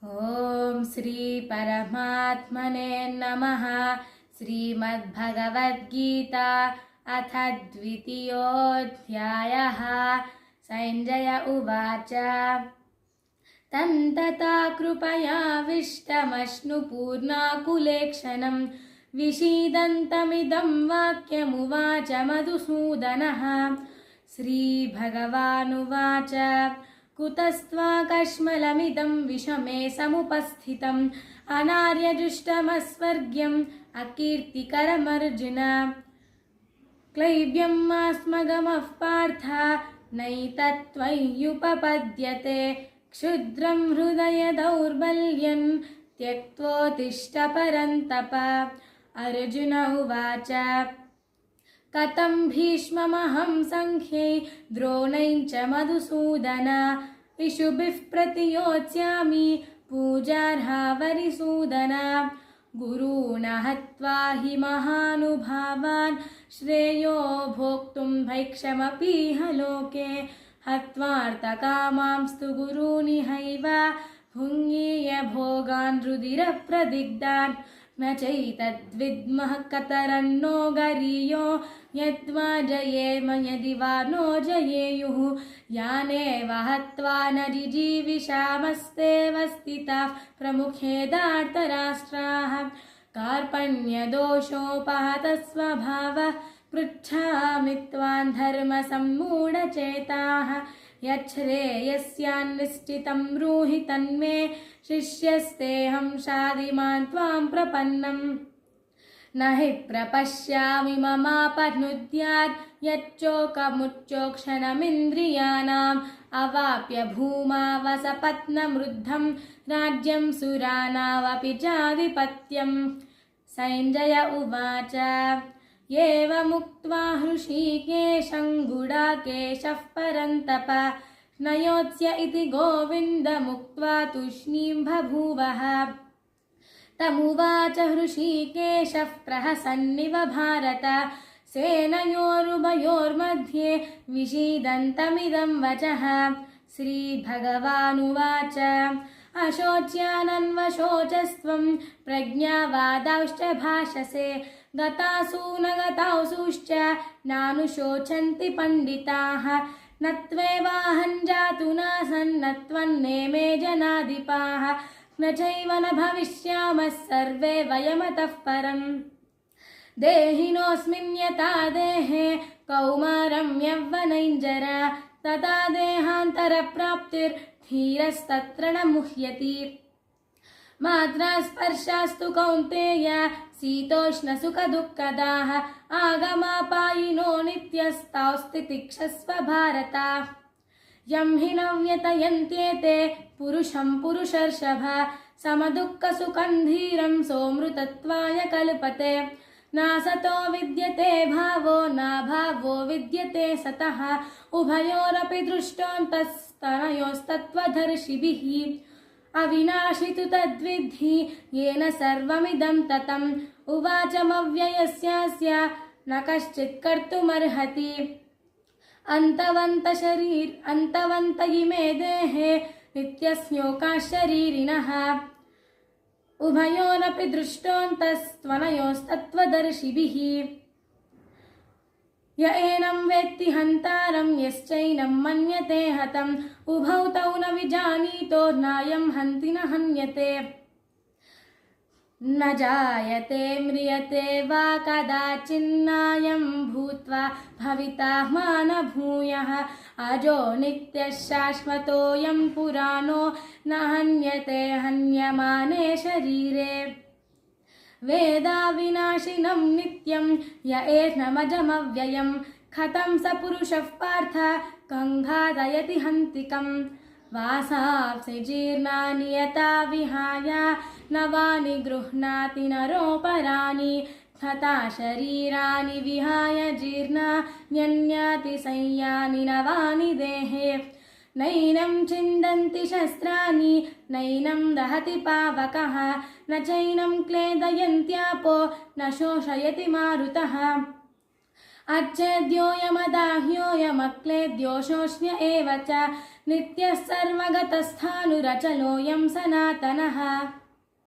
ओम श्री परमात्मने नमः। श्रीमद्भगवद्गीता अथ द्वितीयोऽध्यायः। संजय उवाच तं तथा कृपयाविष्टमश्नुपूर्णाकुलेक्षणं विषीदन्तमिदं वाक्यमुवाच मधुसूदनः। श्रीभगवानुवाच कुतस्त्वाकश्मलमिदं विषमे समुपस्थितम् अनार्यजुष्टमस्वर्ग्यम् अकीर्तिकरमर्जुन। क्लैब्यमास्मगमः पार्थ नैतत्त्वय्युपपद्यते क्षुद्रं हृदय दौर्बल्यं त्यक्त्वोत्तिष्ठ परन्तप। अर्जुन उवाच कथं भीष्ममहं सङ्ख्ये द्रोणैं च मधुसूदन इषुभिः प्रतियोत्स्यामि पूजार्हा वरिसूदन। गुरून् हत्वा हि महानुभावान् श्रेयो भोक्तुं भैक्षमपीह लोके हत्वार्थकामांस्तु गुरूनिहैव भुङ्जीय भोगान् रुधिरप्रदिग्धान् न चैतद्विद्मः कतरन्नो गरीयो यद्वा जयेम यदि वा नो जयेयुः। यानेव हत्वा न जिजीविषामस्तेव स्थिताः प्रमुखे धार्तराष्ट्राः। कार्पण्यदोषोपहतस्वभावः पृच्छामि त्वां धर्मसम्मूढचेताः। यच्छ्रेयस्यान्निष्ठितं ब्रूहि तन्मे शिष्यस्तेऽहं शाधिमान् त्वां प्रपन्नम्। न हि प्रपश्यामि ममापनुद्यात् यच्चोकमुच्चोक्षणमिन्द्रियाणाम् अवाप्य भूमा वसपत्नमृद्धं राज्यं सुराणामपि चाधिपत्यम्। संजय उवाच एवमुक्त्वा हृषीकेशं गुडाकेशः परन्तप न योत्स्य इति गोविन्दमुक्त्वा तूष्णीं बभूवः। तमुवाच हृषीकेशः प्रहसन्निव भारत सेनयोरुभयोर्मध्ये विषीदन्तमिदं वचः। श्रीभगवानुवाच अशोच्यानन्वशोचस्त्वं प्रज्ञावादांश्च भाषसे गतासु न गतासुश्च नानुशोचन्ति पण्डिताः। न त्वेवाहं जातु नासन् न त्वन्नेमे जनाधिपाः न चैव न भविष्यामः सर्वे वयमतः परम्। देहिनोऽस्मिन् यथा देहे कौमारं यौवनैर्जरा तथा देहान्तरप्राप्तिर्धीरस्तत्र न मुह्यति। मात्रा स्पर्शास्तु कौन्तेय शीतोष्णसुखदुःखदाः आगमापायिनो नित्यस्तास्तितिक्षस्व भारत। यं हि न व्यतयन्त्येते पुरुषं पुरुषर्षभ समदुःखसुखं धीरं सोऽमृतत्वाय कल्पते। नासतो विद्यते भावो नाभावो विद्यते सतः उभयोरपि दृष्टोऽन्तस्तनयोस्तत्त्वदर्शिभिः। अविनाशि तु तद्विद्धि येन सर्वमिदं ततम् उवाचमव्ययस्यास्य न कश्चित् कर्तुमर्हति। अन्तवन्त इमे देहे नित्यस्योकाः शरीरिणः उभयोरपि दृष्टोऽन्तस्त्वनयोस्तत्त्वदर्शिभिः। य एनं वेत्ति हन्तारं यश्चैनं मन्यते हतम् उभौ तौ न विजानीतो नायं हन्ति न हन्यते। न जायते म्रियते वा कदाचिन्नायं भूत्वा भविता मा न भूयः। अजो नित्यः शाश्वतोऽयं पुराणो न हन्यते हन्यमाने शरीरे। वेदाविनाशिनं नित्यं य एनमजमव्ययं कथं स पुरुषः पार्थ कङ्घातयति हन्तिकम्। वासांसि जीर्णानि यथा विहाय नवानि गृह्णाति नरोपराणि तथा शरीराणि विहाय जीर्णान्यन्याति संयानि नवानि देहे। नैनं छिन्दन्ति शस्त्राणि नैनं दहति पावकः न चैनं क्लेदयन्त्यापो न शोषयति मारुतः। अच्छेद्योऽयमदाह्योऽयमक्लेद्योषोऽश्न्य एव च नित्यः सर्वगतस्थाणुरचलोऽयं सनातनः